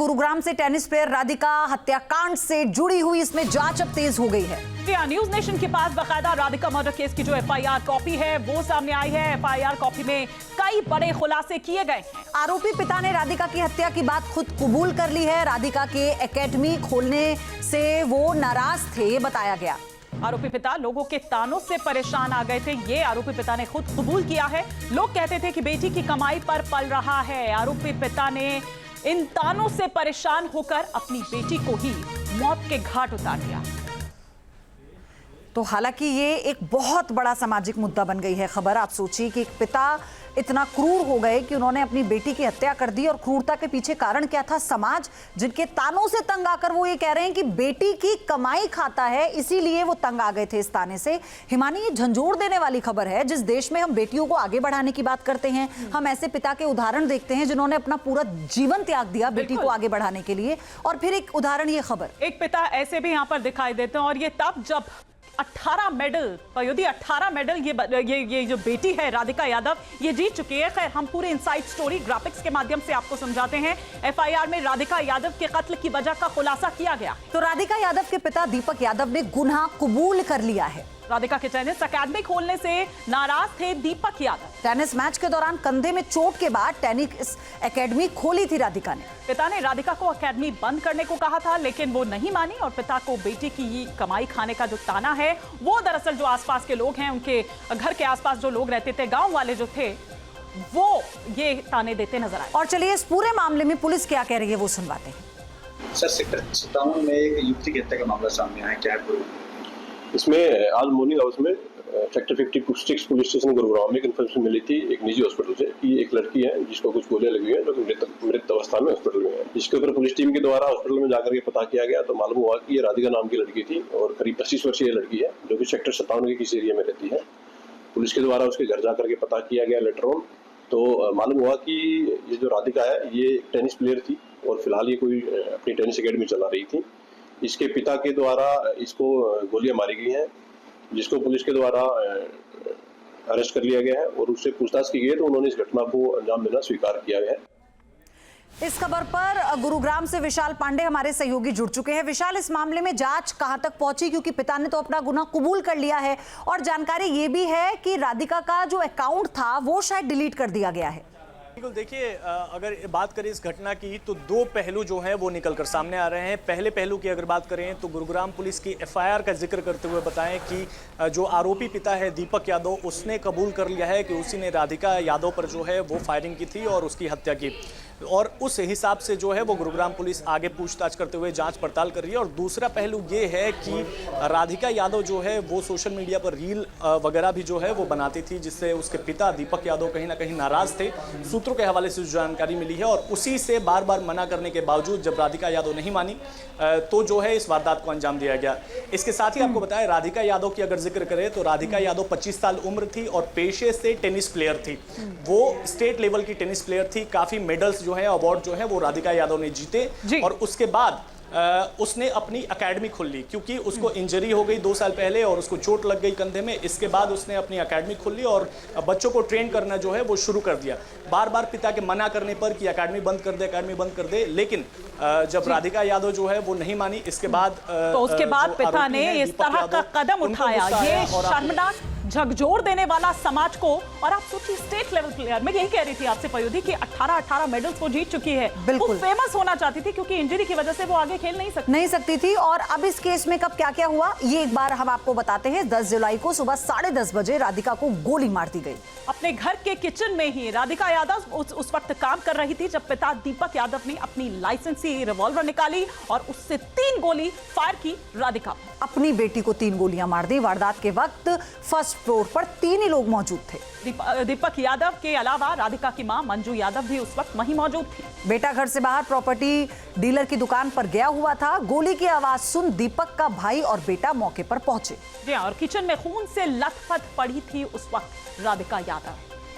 गुरुग्राम से tennis player Radhika हत्याकांड से जुड़ी हुई इसमें जांच अब तेज हो गई है। न्यूज नेशन के पास बाकायदा राधिका मर्डर केस की जो एफआईआर कॉपी है वो सामने आई है। एफआईआर कॉपी में कई बड़े खुलासे किए गए हैं। आरोपी पिता ने राधिका की हत्या की बात खुद कबूल कर ली है। राधिका के एकेडमी खोलने से वो नाराज थे, ये बताया गया। आरोपी पिता लोगों के तानों से परेशान आ गए थे, ये आरोपी पिता ने खुद कबूल किया है। लोग कहते थे कि बेटी की कमाई पर पल रहा है। आरोपी पिता ने इन तानों से परेशान होकर अपनी बेटी को ही मौत के घाट उतार दिया। तो हालांकि ये एक बहुत बड़ा सामाजिक मुद्दा बन गई है खबर। आप सोचिए कि एक पिता इतना क्रूर हो गए कि उन्होंने अपनी बेटी की हत्या कर दी, और क्रूरता के पीछे कारण क्या था? समाज जिनके तानों से तंग आकर वो ये कह रहे हैं कि बेटी की कमाई खाता है, इसीलिए वो तंग आ गए थे इस ताने से। हिमानी, ये झंझोर देने वाली खबर है। जिस देश में हम बेटियों को आगे बढ़ाने की बात करते हैं, हम ऐसे पिता के उदाहरण देखते हैं जिन्होंने अपना पूरा जीवन त्याग दिया बेटी को आगे बढ़ाने के लिए, और फिर एक उदाहरण ये खबर। एक पिता ऐसे भी यहाँ पर दिखाई देते हैं, और ये तब जब 18 मेडल पयोधी 18 मेडल ये जो बेटी है राधिका यादव ये जीत चुकी है। खैर, हम पूरे इनसाइड स्टोरी ग्राफिक्स के माध्यम से आपको समझाते हैं। एफआईआर में राधिका यादव के कत्ल की वजह का खुलासा किया गया। तो राधिका यादव के पिता दीपक यादव ने गुनाह कबूल कर लिया है। राधिका के टेनिस अकेडमी खोलने से नाराज थे दीपक यादव। टेनिस मैच के दौरान कंधे में चोट के बाद टेनिस एकेडमी खोली थी राधिका ने। पिता ने राधिका को एकेडमी बंद करने को कहा था, लेकिन वो नहीं मानी, और पिता को बेटी की कमाई खाने का जो ताना है वो दरअसल जो आसपास के लोग हैं, उनके घर के आसपास जो लोग रहते थे, गांव वाले जो थे, वो ये ताने देते नजर आए। और चलिए इस पूरे मामले में पुलिस क्या कह रही है वो सुनवाते हैं। सर, सेक्टर 57 में एक युवती की हत्या का मामला सामने आया, क्या है? इसमें आज मॉर्निंग आवर्स में सेक्टर 56 पुलिस स्टेशन गुरुग्राम में एक इन्फॉर्मेशन मिली थी एक निजी हॉस्पिटल से कि एक लड़की है जिसको कुछ गोलियां लगी हैं, जो कि मृत अवस्था में हॉस्पिटल में है। जिसके ऊपर पुलिस टीम के द्वारा हॉस्पिटल में जाकर के पता किया गया तो मालूम हुआ कि ये राधिका नाम की लड़की थी, और करीब 25 वर्षीय लड़की है, जो कि सेक्टर 57 के किसी एरिया में रहती है। पुलिस के द्वारा उसके घर जाकर के पता किया गया लेटर ऑन, तो मालूम हुआ कि ये जो राधिका है ये टेनिस प्लेयर थी, और फिलहाल ये कोई अपनी टेनिस अकेडमी चला रही थी। इसके पिता के द्वारा इसको गोलियां मारी गई हैं, जिसको पुलिस के द्वारा अरेस्ट कर लिया गया है, और उससे पूछताछ की गई तो उन्होंने इस घटना को अंजाम देना स्वीकार किया है। इस खबर पर गुरुग्राम से विशाल पांडे हमारे सहयोगी जुड़ चुके हैं। विशाल, इस मामले में जांच कहां तक पहुंची, क्योंकि पिता ने तो अपना गुनाह कबूल कर लिया है, और जानकारी ये भी है कि राधिका का जो अकाउंट था वो शायद डिलीट कर दिया गया है। बिल्कुल, देखिए, अगर बात करें इस घटना की तो दो पहलू जो हैं वो निकल कर सामने आ रहे हैं। पहले पहलू की अगर बात करें तो गुरुग्राम पुलिस की एफआईआर का जिक्र करते हुए बताएं कि जो आरोपी पिता है दीपक यादव, उसने कबूल कर लिया है कि उसी ने राधिका यादव पर जो है वो फायरिंग की थी और उसकी हत्या की, और उस हिसाब से जो है वो गुरुग्राम पुलिस आगे पूछताछ करते हुए जांच पड़ताल कर रही है। और दूसरा पहलू ये है कि राधिका यादव जो है वो सोशल मीडिया पर रील वगैरह भी जो है वो बनाती थी, जिससे उसके पिता दीपक यादव कहीं ना कहीं नाराज थे। सूत्रों के हवाले से जानकारी मिली है, और उसी से बार बार मना करने के बावजूद जब राधिका यादव नहीं मानी तो जो है इस वारदात को अंजाम दिया गया। इसके साथ ही आपको बताया, राधिका यादव की अगर जिक्र करें तो राधिका यादव 25 साल उम्र थी और पेशे से टेनिस प्लेयर थी। वो स्टेट लेवल की टेनिस प्लेयर थी। काफी मेडल्स जो है, अवार्ड जो है वो राधिका यादव ने जीते, और उसके बाद उसने अपनी एकेडमी खोल ली, क्योंकि उसको इंजरी हो गई 2 साल पहले और उसको चोट लग गई कंधे में। इसके बाद उसने अपनी एकेडमी खोल ली और बच्चों को ट्रेन करना जो है वो शुरू कर दिया। बार बार पिता के मना करने पर कि एकेडमी बंद कर दे, एकेडमी बंद कर दे, लेकिन जब राधिका यादव जो है वो नहीं मानी, इसके बाद तो उसके बाद पिता ने इस तरह का कदम उठाया। ये शर्मनाक, झकझोर देने वाला समाज को। और आप सोचिए, स्टेट लेवल प्लेयर, मैं यही कह रही थी आपसे पयोधी कि 18 मेडल्स वो जीत चुकी है। बिल्कुल, वो फेमस होना चाहती थी, क्योंकि इंजरी की वजह से वो आगे खेल नहीं सकती थी। और अब इस केस में कब क्या क्या हुआ ये एक बार हम आपको बताते हैं। 10 जुलाई को सुबह 10:30 बजे राधिका को गोली मार दी गई। अपने घर के किचन में ही राधिका यादव उस वक्त काम कर रही थी जब पिता दीपक यादव ने अपनी लाइसेंसी रिवॉल्वर निकाली और उससे 3 गोली फायर की। राधिका अपनी बेटी को 3 गोलियां मार दी। वारदात के वक्त फर्स्ट फ्लोर पर 3 ही लोग मौजूद थे। दीपक यादव के अलावा राधिका की मां मंजू यादव भी उस वक्त वहीं मौजूद थी। बेटा घर से बाहर प्रॉपर्टी डीलर की दुकान पर गया हुआ था। गोली की आवाज सुन दीपक का भाई और बेटा मौके पर पहुंचे। जी, और किचन में खून से लथपथ पड़ी थी उस वक्त राधिका यादव।